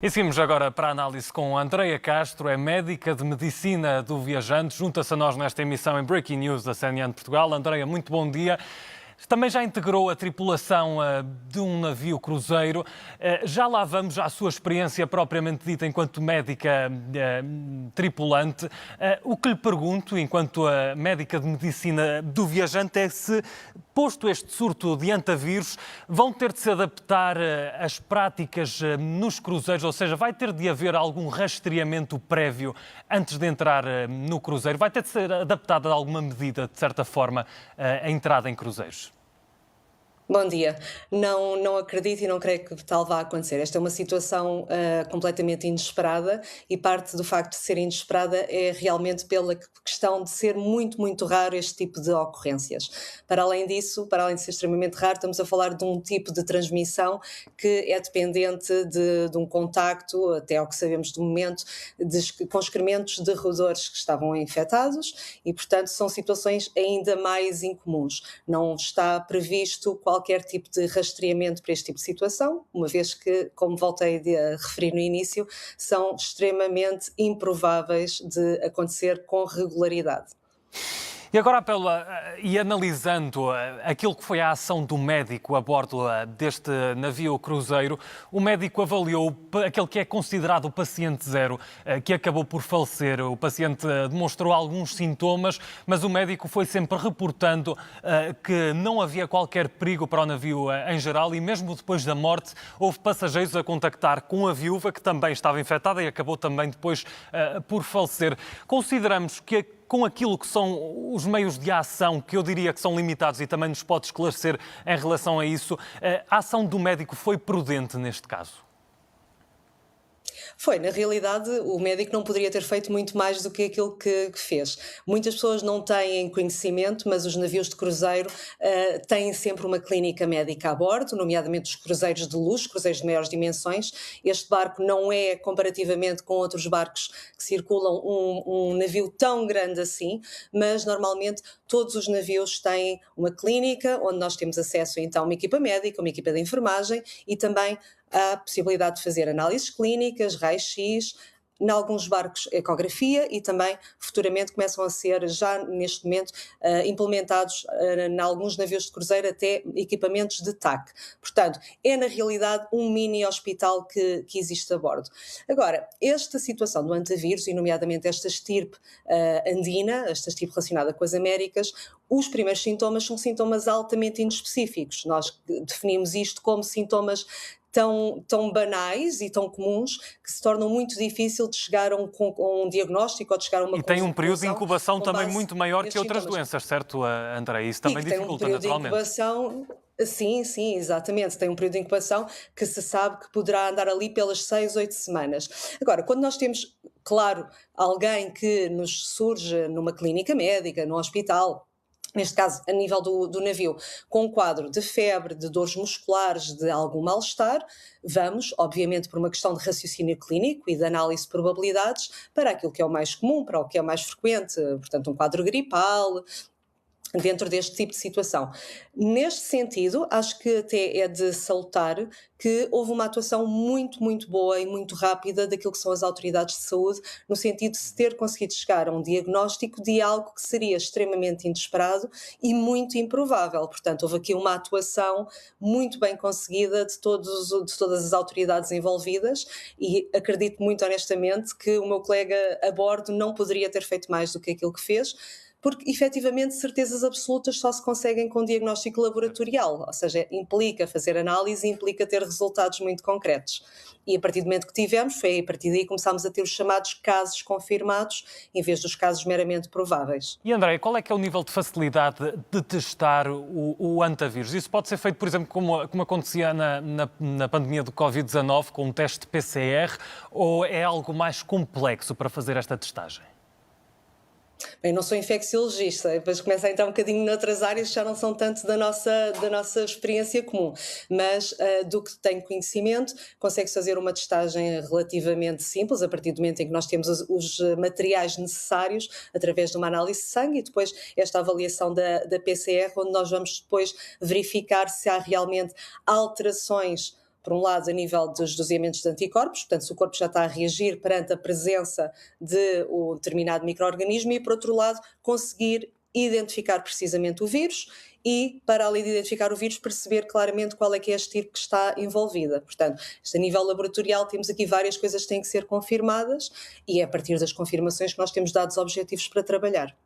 E seguimos agora para a análise com Andreia Castro, é médica de medicina do viajante, junta-se a nós nesta emissão em Breaking News da CNN de Portugal. Andreia, muito bom dia. Também já integrou a tripulação de um navio cruzeiro. Já lá vamos à sua experiência propriamente dita enquanto médica tripulante. O que lhe pergunto, enquanto médica de medicina do viajante, é se, posto este surto de antavírus, vão ter de se adaptar às práticas nos cruzeiros, ou seja, vai ter de haver algum rastreamento prévio antes de entrar no cruzeiro? Vai ter de ser adaptada a alguma medida, de certa forma, a entrada em cruzeiros? Bom dia. Não acredito e não creio que tal vá acontecer. Esta é uma situação completamente inesperada e parte do facto de ser inesperada é realmente pela questão de ser muito, muito raro este tipo de ocorrências. Para além disso, para além de ser extremamente raro, estamos a falar de um tipo de transmissão que é dependente de um contacto, até ao que sabemos do momento, com excrementos de roedores que estavam infectados e, portanto, são situações ainda mais incomuns. Não está previsto qualquer tipo de rastreamento para este tipo de situação, uma vez que, como voltei a referir no início, são extremamente improváveis de acontecer com regularidade. E agora, e analisando aquilo que foi a ação do médico a bordo deste navio cruzeiro, o médico avaliou aquele que é considerado o paciente zero, que acabou por falecer. O paciente demonstrou alguns sintomas, mas o médico foi sempre reportando que não havia qualquer perigo para o navio em geral e mesmo depois da morte houve passageiros a contactar com a viúva, que também estava infectada e acabou também depois por falecer. Consideramos que com aquilo que são os meios de ação, que eu diria que são limitados e também nos pode esclarecer em relação a isso, a ação do médico foi prudente neste caso? Foi, na realidade, o médico não poderia ter feito muito mais do que aquilo que fez. Muitas pessoas não têm conhecimento, mas os navios de cruzeiro têm sempre uma clínica médica a bordo, nomeadamente os cruzeiros de luxo, cruzeiros de maiores dimensões. Este barco não é, comparativamente com outros barcos que circulam, um navio tão grande assim, mas normalmente todos os navios têm uma clínica onde nós temos acesso então a uma equipa médica, uma equipa de enfermagem e também a possibilidade de fazer análises clínicas, raio-x, em alguns barcos ecografia e também futuramente começam a ser já neste momento implementados em alguns navios de cruzeiro até equipamentos de TAC. Portanto, é na realidade um mini hospital que existe a bordo. Agora, esta situação do antavírus, e nomeadamente esta estirpe andina, esta estirpe relacionada com as Américas, os primeiros sintomas são sintomas altamente inespecíficos. Nós definimos isto como sintomas tão banais e tão comuns que se tornam muito difícil de chegar a um diagnóstico ou de chegar a uma E tem um período de consultação incubação com também base muito maior que nestes outras sintomas. doenças, certo, André? Isso E também que tem um dificulta, período de naturalmente. incubação, sim, exatamente, tem um período de incubação que se sabe que poderá andar ali pelas 6, 8 semanas. Agora, quando nós temos, claro, alguém que nos surge numa clínica médica, num hospital, neste caso a nível do navio, com um quadro de febre, de dores musculares, de algum mal-estar, vamos, obviamente por uma questão de raciocínio clínico e de análise de probabilidades, para aquilo que é o mais comum, para o que é o mais frequente, portanto um quadro gripal, dentro deste tipo de situação. Neste sentido, acho que até é de salutar que houve uma atuação muito, muito boa e muito rápida daquilo que são as autoridades de saúde, no sentido de se ter conseguido chegar a um diagnóstico de algo que seria extremamente inesperado e muito improvável. Portanto, houve aqui uma atuação muito bem conseguida de todas as autoridades envolvidas e acredito muito honestamente que o meu colega a bordo não poderia ter feito mais do que aquilo que fez, porque efetivamente certezas absolutas só se conseguem com diagnóstico laboratorial, ou seja, implica fazer análise, implica ter resultados muito concretos. E a partir do momento que tivemos, foi a partir daí que começámos a ter os chamados casos confirmados, em vez dos casos meramente prováveis. E André, qual é que é o nível de facilidade de testar o antavírus? Isso pode ser feito, por exemplo, como acontecia na pandemia do Covid-19, com um teste PCR, ou é algo mais complexo para fazer esta testagem? Bem, não sou infecciologista, depois começa a entrar um bocadinho noutras áreas que já não são tanto da nossa experiência comum, mas do que tenho conhecimento, consegue-se fazer uma testagem relativamente simples, a partir do momento em que nós temos os materiais necessários, através de uma análise de sangue e depois esta avaliação da PCR, onde nós vamos depois verificar se há realmente alterações por um lado, a nível dos doseamentos de anticorpos, portanto, se o corpo já está a reagir perante a presença de um determinado micro-organismo, e, por outro lado, conseguir identificar precisamente o vírus e, para além de identificar o vírus, perceber claramente qual é que é a estirpe que está envolvida. Portanto, a nível laboratorial temos aqui várias coisas que têm que ser confirmadas e é a partir das confirmações que nós temos dados objetivos para trabalhar.